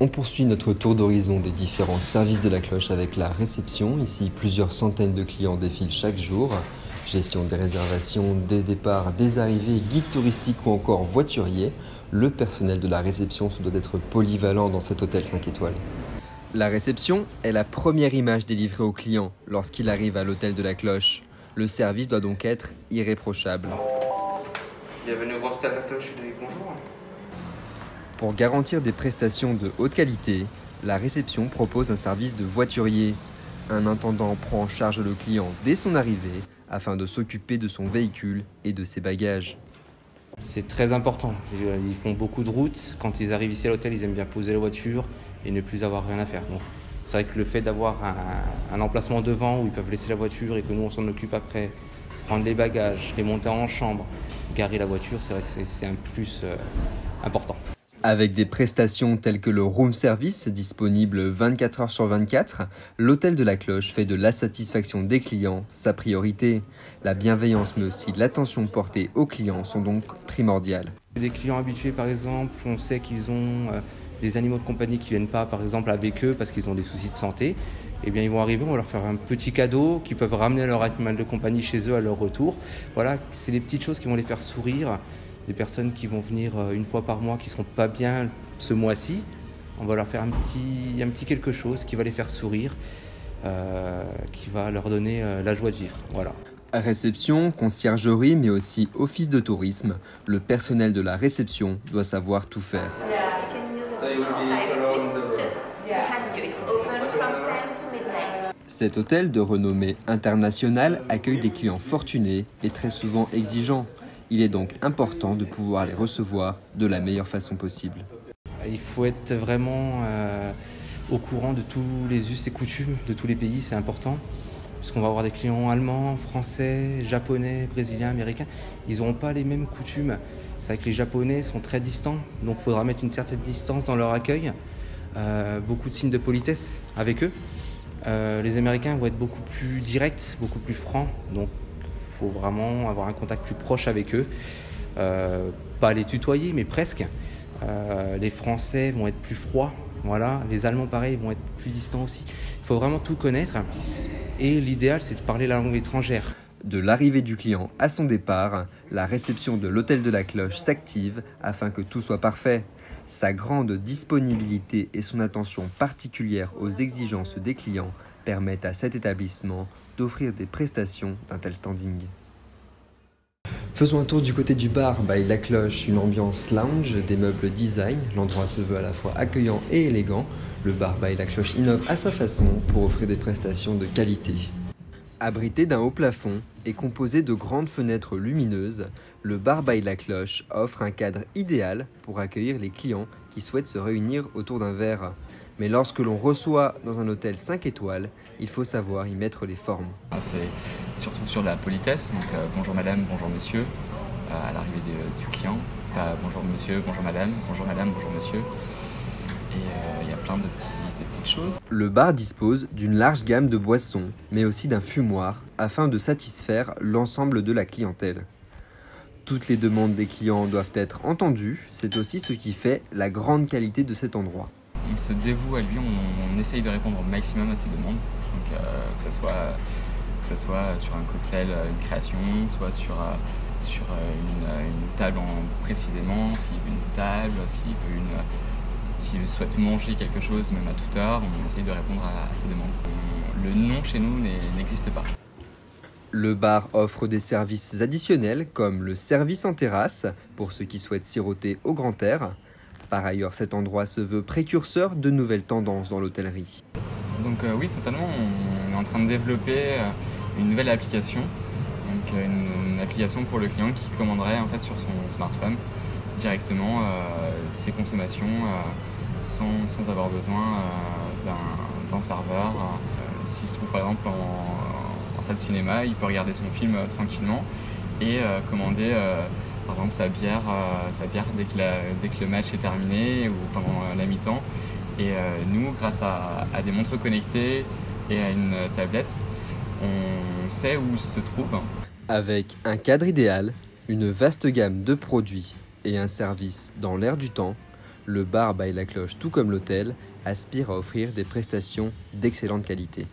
On poursuit notre tour d'horizon des différents services de la cloche avec la réception. Ici, plusieurs centaines de clients défilent chaque jour. Gestion des réservations, des départs, des arrivées, guides touristiques ou encore voituriers. Le personnel de la réception se doit d'être polyvalent dans cet hôtel 5 étoiles. La réception est la première image délivrée au client lorsqu'il arrive à l'hôtel de la cloche. Le service doit donc être irréprochable. Bienvenue au Grand Hôtel de la Cloche, bonjour. Pour garantir des prestations de haute qualité, la réception propose un service de voiturier. Un intendant prend en charge le client dès son arrivée afin de s'occuper de son véhicule et de ses bagages. C'est très important. Ils font beaucoup de routes. Quand ils arrivent ici à l'hôtel, ils aiment bien poser la voiture et ne plus avoir rien à faire. Donc, c'est vrai que le fait d'avoir un emplacement devant où ils peuvent laisser la voiture et que nous on s'en occupe après, prendre les bagages, les monter en chambre, garer la voiture, c'est vrai que c'est un plus important. Avec des prestations telles que le room service, disponible 24 heures sur 24, l'hôtel de la Cloche fait de la satisfaction des clients sa priorité. La bienveillance mais aussi l'attention portée aux clients sont donc primordiales. Des clients habitués par exemple, on sait qu'ils ont des animaux de compagnie qui ne viennent pas par exemple avec eux parce qu'ils ont des soucis de santé. Eh bien, ils vont arriver, on va leur faire un petit cadeau qu'ils peuvent ramener leur animal de compagnie chez eux à leur retour. Voilà, c'est des petites choses qui vont les faire sourire. Des personnes qui vont venir une fois par mois, qui ne seront pas bien ce mois-ci, on va leur faire un petit quelque chose qui va les faire sourire, qui va leur donner la joie de vivre. Voilà. Réception, conciergerie, mais aussi office de tourisme, le personnel de la réception doit savoir tout faire. Cet hôtel de renommée internationale accueille des clients fortunés et très souvent exigeants. Il est donc important de pouvoir les recevoir de la meilleure façon possible. Il faut être vraiment au courant de tous les us et coutumes de tous les pays, c'est important. Puisqu'on va avoir des clients allemands, français, japonais, brésiliens, américains. Ils n'auront pas les mêmes coutumes. C'est vrai que les japonais sont très distants, donc il faudra mettre une certaine distance dans leur accueil. Beaucoup de signes de politesse avec eux. Les Américains vont être beaucoup plus directs, beaucoup plus francs. Donc, il faut vraiment avoir un contact plus proche avec eux, pas les tutoyer mais presque. Les Français vont être plus froids, voilà. Les Allemands pareil vont être plus distants aussi. Il faut vraiment tout connaître et l'idéal c'est de parler la langue étrangère. De l'arrivée du client à son départ, la réception de l'hôtel de la Cloche s'active afin que tout soit parfait. Sa grande disponibilité et son attention particulière aux exigences des clients permettent à cet établissement d'offrir des prestations d'un tel standing. Faisons un tour du côté du bar by La Cloche, une ambiance lounge, des meubles design. L'endroit se veut à la fois accueillant et élégant. Le bar by La Cloche innove à sa façon pour offrir des prestations de qualité. Abrité d'un haut plafond et composé de grandes fenêtres lumineuses, le bar by La Cloche offre un cadre idéal pour accueillir les clients qui souhaitent se réunir autour d'un verre. Mais lorsque l'on reçoit dans un hôtel 5 étoiles, il faut savoir y mettre les formes. C'est surtout sur la politesse, donc bonjour madame, bonjour monsieur, à l'arrivée du client. Bonjour monsieur, bonjour madame, bonjour monsieur. Et il y a plein de petites choses. Le bar dispose d'une large gamme de boissons, mais aussi d'un fumoir, afin de satisfaire l'ensemble de la clientèle. Toutes les demandes des clients doivent être entendues, c'est aussi ce qui fait la grande qualité de cet endroit. On se dévoue à lui, on essaye de répondre au maximum à ses demandes, donc, que ce soit sur un cocktail, une création, soit sur une table précisément, s'il veut une table, s'il souhaite manger quelque chose, même à toute heure, on essaye de répondre à ses demandes. Le nom chez nous n'existe pas. Le bar offre des services additionnels comme le service en terrasse pour ceux qui souhaitent siroter au grand air. Par ailleurs, cet endroit se veut précurseur de nouvelles tendances dans l'hôtellerie. Donc oui, totalement, on est en train de développer une nouvelle application. Donc une application pour le client qui commanderait en fait sur son smartphone directement ses consommations sans avoir besoin d'un serveur. S'il se trouve par exemple en salle de cinéma, il peut regarder son film tranquillement et commander par exemple sa bière dès que le match est terminé ou pendant la mi-temps. Et nous, grâce à des montres connectées et à une tablette, on sait où se trouve. Avec un cadre idéal, une vaste gamme de produits et un service dans l'air du temps, Le bar by La Cloche, tout comme l'hôtel, aspire à offrir des prestations d'excellente qualité.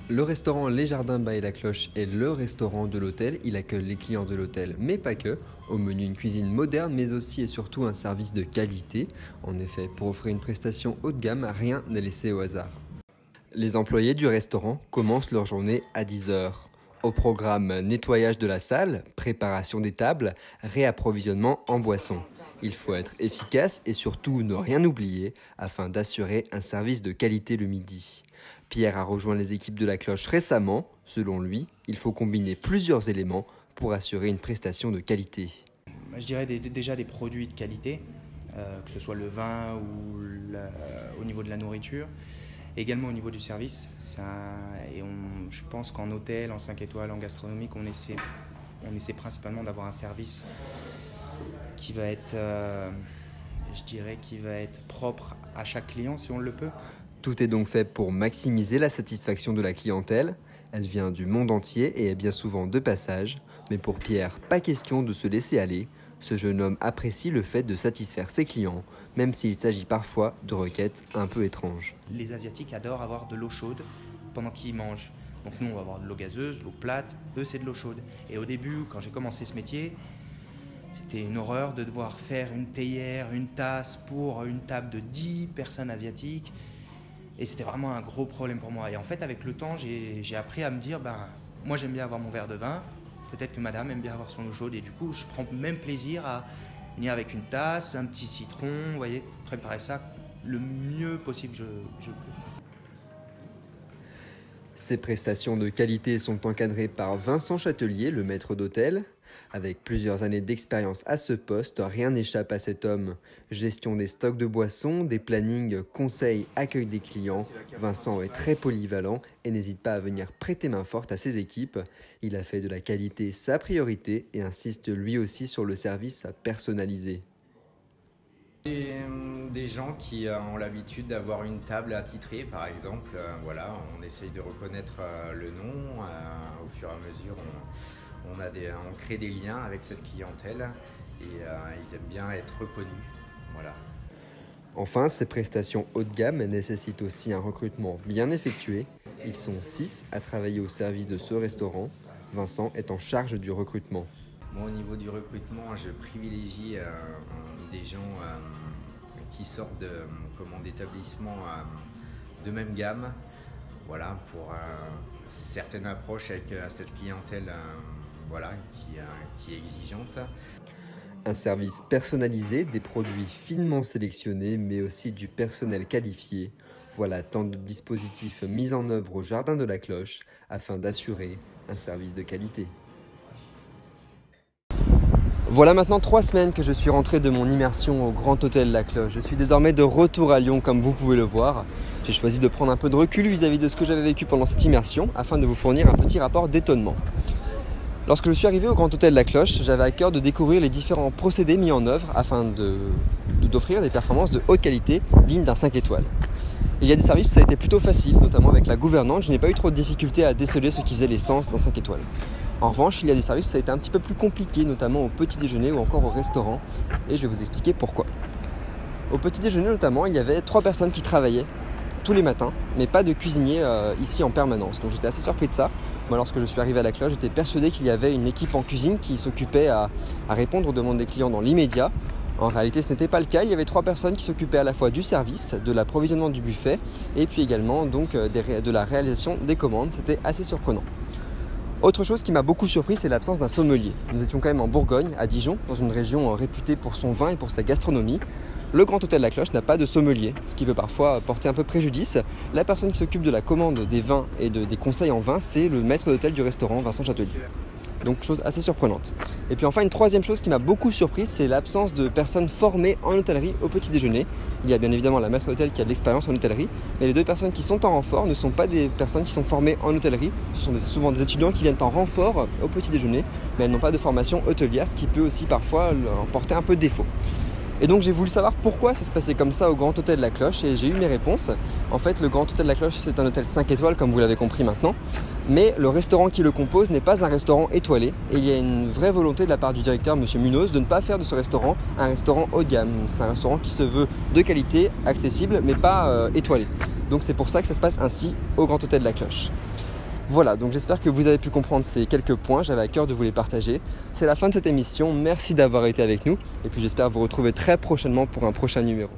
Le restaurant Les Jardins by La Cloche est le restaurant de l'hôtel. Il accueille les clients de l'hôtel, mais pas que. Au menu, une cuisine moderne, mais aussi et surtout un service de qualité. En effet, pour offrir une prestation haut de gamme, rien n'est laissé au hasard. Les employés du restaurant commencent leur journée à 10 h. Au programme, nettoyage de la salle, préparation des tables, réapprovisionnement en boissons. Il faut être efficace et surtout ne rien oublier afin d'assurer un service de qualité le midi. Pierre a rejoint les équipes de La Cloche récemment. Selon lui, il faut combiner plusieurs éléments pour assurer une prestation de qualité. Je dirais déjà des produits de qualité, que ce soit le vin ou au niveau de la nourriture. Également au niveau du service, je pense qu'en hôtel, en 5 étoiles, en gastronomique, on essaie principalement d'avoir un service qui va être, qui va être propre à chaque client si on le peut. Tout est donc fait pour maximiser la satisfaction de la clientèle. Elle vient du monde entier et est bien souvent de passage. Mais pour Pierre, pas question de se laisser aller. Ce jeune homme apprécie le fait de satisfaire ses clients, même s'il s'agit parfois de requêtes un peu étranges. Les Asiatiques adorent avoir de l'eau chaude pendant qu'ils mangent. Donc nous, on va avoir de l'eau gazeuse, de l'eau plate. Eux, c'est de l'eau chaude. Et au début, quand j'ai commencé ce métier, c'était une horreur de devoir faire une théière, une tasse pour une table de 10 personnes asiatiques. Et c'était vraiment un gros problème pour moi. Et en fait, avec le temps, j'ai appris à me dire, moi j'aime bien avoir mon verre de vin, peut-être que madame aime bien avoir son eau chaude. Et du coup, je prends même plaisir à venir avec une tasse, un petit citron, vous voyez, préparer ça le mieux possible je peux. Ces prestations de qualité sont encadrées par Vincent Chatelier, le maître d'hôtel. Avec plusieurs années d'expérience à ce poste, rien n'échappe à cet homme. Gestion des stocks de boissons, des plannings, conseils, accueil des clients. Vincent est très polyvalent et n'hésite pas à venir prêter main forte à ses équipes. Il a fait de la qualité sa priorité et insiste lui aussi sur le service personnalisé. Des gens qui ont l'habitude d'avoir une table attitrée, par exemple, on essaye de reconnaître le nom. Au fur et à mesure, on crée des liens avec cette clientèle et ils aiment bien être reconnus. Voilà. Enfin, ces prestations haut de gamme nécessitent aussi un recrutement bien effectué. Ils sont 6 à travailler au service de ce restaurant. Vincent est en charge du recrutement. Au niveau du recrutement, je privilégie des gens qui sortent d'établissements de même gamme, pour certaines approches avec cette clientèle qui est exigeante. Un service personnalisé, des produits finement sélectionnés, mais aussi du personnel qualifié. Voilà tant de dispositifs mis en œuvre au Jardin de La Cloche afin d'assurer un service de qualité. Voilà maintenant 3 semaines que je suis rentré de mon immersion au Grand Hôtel La Cloche. Je suis désormais de retour à Lyon comme vous pouvez le voir. J'ai choisi de prendre un peu de recul vis-à-vis de ce que j'avais vécu pendant cette immersion afin de vous fournir un petit rapport d'étonnement. Lorsque je suis arrivé au Grand Hôtel La Cloche, j'avais à cœur de découvrir les différents procédés mis en œuvre afin d'offrir des performances de haute qualité dignes d'un 5 étoiles. Il y a des services où ça a été plutôt facile, notamment avec la gouvernante. Je n'ai pas eu trop de difficultés à déceler ce qui faisait l'essence d'un 5 étoiles. En revanche, il y a des services où ça a été un petit peu plus compliqué, notamment au petit déjeuner ou encore au restaurant. Et je vais vous expliquer pourquoi. Au petit déjeuner notamment, il y avait 3 personnes qui travaillaient tous les matins, mais pas de cuisinier ici en permanence. Donc j'étais assez surpris de ça. Moi, lorsque je suis arrivé à La Cloche, j'étais persuadé qu'il y avait une équipe en cuisine qui s'occupait à répondre aux demandes des clients dans l'immédiat. En réalité, ce n'était pas le cas. Il y avait 3 personnes qui s'occupaient à la fois du service, de l'approvisionnement du buffet et puis également de la réalisation des commandes. C'était assez surprenant. Autre chose qui m'a beaucoup surpris, c'est l'absence d'un sommelier. Nous étions quand même en Bourgogne, à Dijon, dans une région réputée pour son vin et pour sa gastronomie. Le Grand Hôtel La Cloche n'a pas de sommelier, ce qui peut parfois porter un peu préjudice. La personne qui s'occupe de la commande des vins et des conseils en vin, c'est le maître d'hôtel du restaurant, Vincent Chatelier. Donc chose assez surprenante. Et puis enfin une troisième chose qui m'a beaucoup surpris, c'est l'absence de personnes formées en hôtellerie au petit déjeuner. Il y a bien évidemment la maître d'hôtel qui a de l'expérience en hôtellerie, mais les 2 personnes qui sont en renfort ne sont pas des personnes qui sont formées en hôtellerie. Ce sont souvent des étudiants qui viennent en renfort au petit déjeuner, mais elles n'ont pas de formation hôtelière, ce qui peut aussi parfois leur porter un peu défaut. Et donc j'ai voulu savoir pourquoi ça se passait comme ça au Grand Hôtel de la Cloche et j'ai eu mes réponses. En fait, le Grand Hôtel de la Cloche, c'est un hôtel 5 étoiles comme vous l'avez compris maintenant, mais le restaurant qui le compose n'est pas un restaurant étoilé et il y a une vraie volonté de la part du directeur M. Munoz de ne pas faire de ce restaurant un restaurant haut de gamme. C'est un restaurant qui se veut de qualité, accessible, mais pas étoilé. Donc c'est pour ça que ça se passe ainsi au Grand Hôtel de la Cloche. Voilà, donc j'espère que vous avez pu comprendre ces quelques points, j'avais à cœur de vous les partager. C'est la fin de cette émission, merci d'avoir été avec nous et puis j'espère vous retrouver très prochainement pour un prochain numéro.